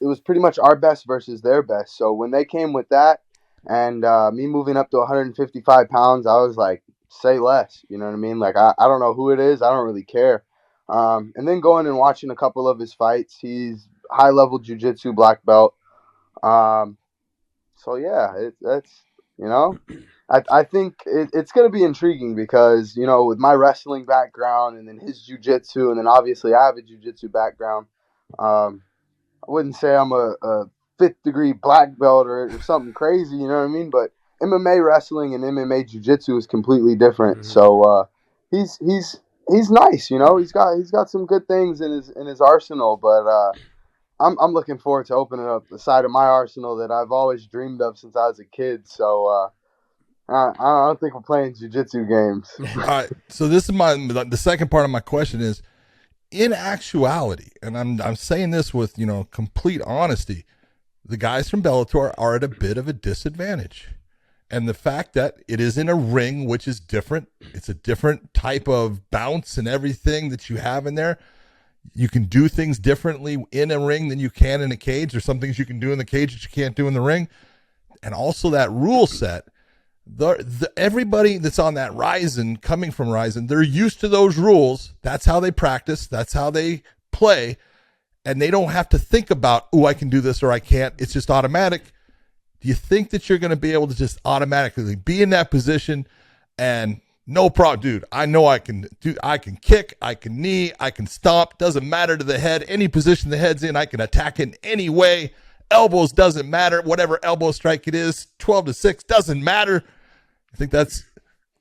it was pretty much our best versus their best. So when they came with that, and me moving up to 155 pounds, I was like, say less. You know what I mean? Like I don't know who it is. I don't really care. And then going and watching a couple of his fights, he's high level jiu-jitsu black belt. Um, so yeah, that's you know, I think it's going to be intriguing because with my wrestling background and then his jiu-jitsu, and then obviously I have a jiu-jitsu background. Um, I wouldn't say I'm a fifth degree black belt or something crazy, you know what I mean? But MMA wrestling and MMA jiu-jitsu is completely different. Mm-hmm. So he's nice, he's got some good things in his arsenal, but I'm looking forward to opening up the side of my arsenal that I've always dreamed of since I was a kid. So I don't think we're playing jiu-jitsu games. All right. So this is the second part of my question is, in actuality, and I'm saying this with complete honesty, the guys from Bellator are at a bit of a disadvantage. And the fact that it is in a ring, which is different, it's a different type of bounce and everything that you have in there. You can do things differently in a ring than you can in a cage. There's some things you can do in the cage that you can't do in the ring. And also that rule set, everybody that's on that Rizin, coming from Rizin, they're used to those rules. That's how they practice. That's how they play. And they don't have to think about, oh, I can do this or I can't. It's just automatic. Do you think that you're going to be able to just automatically be in that position and no problem, dude? I know I can kick, I can knee, I can stomp. Doesn't matter to the head. Any position the head's in, I can attack in any way. Elbows doesn't matter. Whatever elbow strike it is, 12-6 doesn't matter. I think that's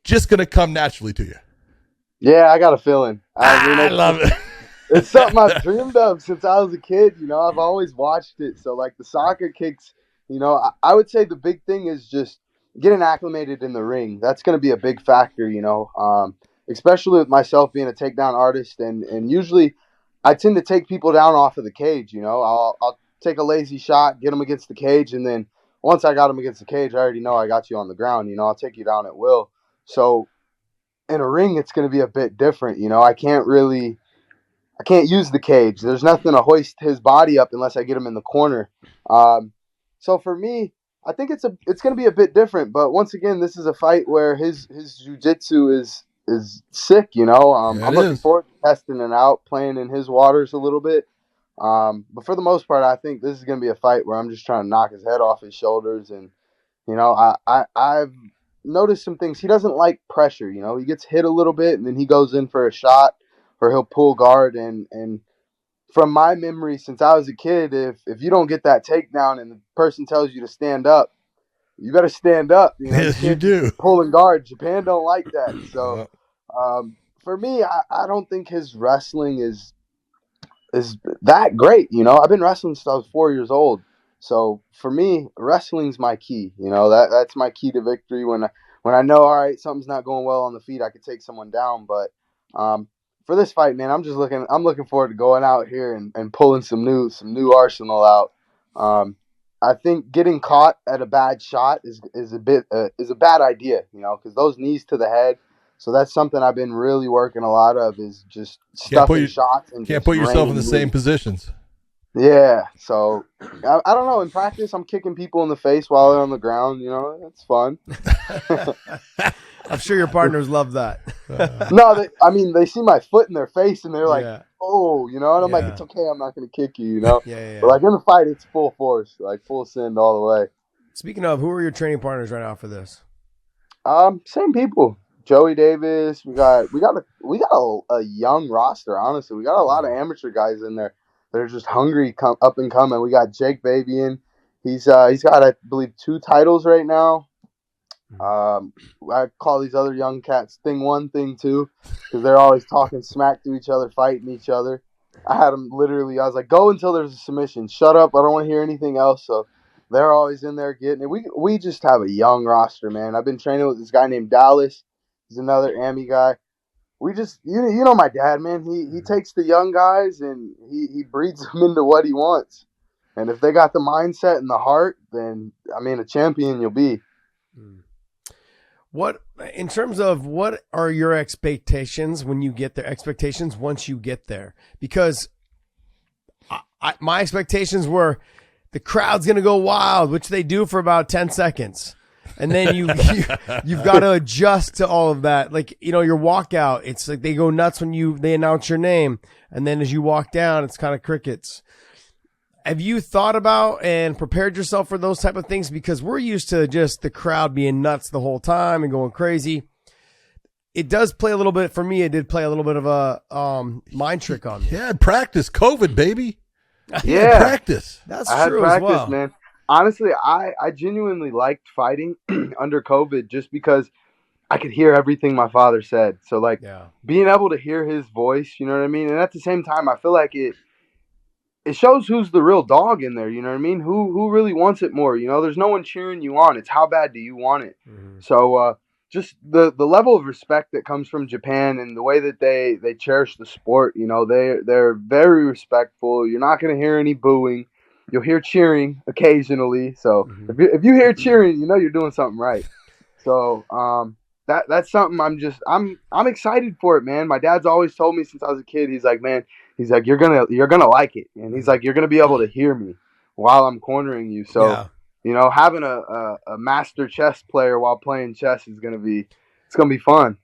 just going to come naturally to you. Yeah, I got a feeling. I love it. It's something I've dreamed of since I was a kid. I've always watched it. So, like the soccer kicks, I would say the big thing is just getting acclimated in the ring. That's going to be a big factor, especially with myself being a takedown artist. And usually I tend to take people down off of the cage. I'll take a lazy shot, get them against the cage. And then once I got them against the cage, I already know I got you on the ground. I'll take you down at will. So in a ring, it's going to be a bit different. I can't use the cage. There's nothing to hoist his body up unless I get him in the corner. So for me, I think it's going to be a bit different. But once again, this is a fight where his jiu-jitsu is sick. I'm looking forward to testing it out, playing in his waters a little bit. But for the most part, I think this is going to be a fight where I'm just trying to knock his head off his shoulders. And I've noticed some things. He doesn't like pressure. He gets hit a little bit and then he goes in for a shot, or he'll pull guard. And from my memory since I was a kid, if you don't get that takedown and the person tells you to stand up, you better stand up. Yes, you do. Pulling guard. Japan don't like that. So for me, I don't think his wrestling is that great. I've been wrestling since I was 4 years old. So for me, wrestling's my key. That's my key to victory. When I know, all right, something's not going well on the feet, I could take someone down. But for this fight, man, I'm looking forward to going out here and pulling some new arsenal out. I think getting caught at a bad shot is a bad idea, because those knees to the head. So that's something I've been really working a lot of, is just stuffing shots and can't put yourself in the same positions. Yeah, so I don't know. In practice, I'm kicking people in the face while they're on the ground. It's fun. I'm sure your partners love that. No, they see my foot in their face and they're like, "Oh," and I'm like, "It's okay. I'm not going to kick you," Yeah. But like in the fight, it's full force, like full send all the way. Speaking of, who are your training partners right now for this? Same people. Joey Davis. We got a young roster. Honestly, we got a lot of amateur guys in there. They're just hungry, up and coming. We got Jake Babian. He's got, I believe, 2 titles right now. I call these other young cats Thing 1, Thing 2, because they're always talking smack to each other, fighting each other. I had them literally. I was like, go until there's a submission. Shut up. I don't want to hear anything else. So they're always in there getting it. We just have a young roster, man. I've been training with this guy named Dallas. He's another AMI guy. We just, my dad, man. He takes the young guys and he breeds them into what he wants. And if they got the mindset and the heart, then a champion you'll be. What, in terms of what are your expectations when you get there? Expectations once you get there, because my expectations were the crowd's going to go wild, which they do for about 10 seconds. And then you've got to adjust to all of that. Like, your walkout, it's like they go nuts when they announce your name. And then as you walk down, it's kind of crickets. Have you thought about and prepared yourself for those type of things? Because we're used to just the crowd being nuts the whole time and going crazy. It does play a little bit, for me, it did play a little bit of a mind trick on me. Yeah, practice. COVID, baby. Yeah. Practice. That's I had true practice, as well. man. Honestly, I genuinely liked fighting under COVID just because I could hear everything my father said. So, like, being able to hear his voice, you know what I mean? And at the same time, I feel like it shows who's the real dog in there, you know what I mean? Who really wants it more, There's no one cheering you on. It's how bad do you want it? Mm-hmm. So, just the level of respect that comes from Japan and the way that they cherish the sport, they're very respectful. You're not going to hear any booing. You'll hear cheering occasionally. So if you hear cheering, you're doing something right. So that's something I'm excited for it, man. My dad's always told me since I was a kid. He's like, man, you're gonna like it, and he's like, you're gonna be able to hear me while I'm cornering you. So having a master chess player while playing chess is gonna be fun.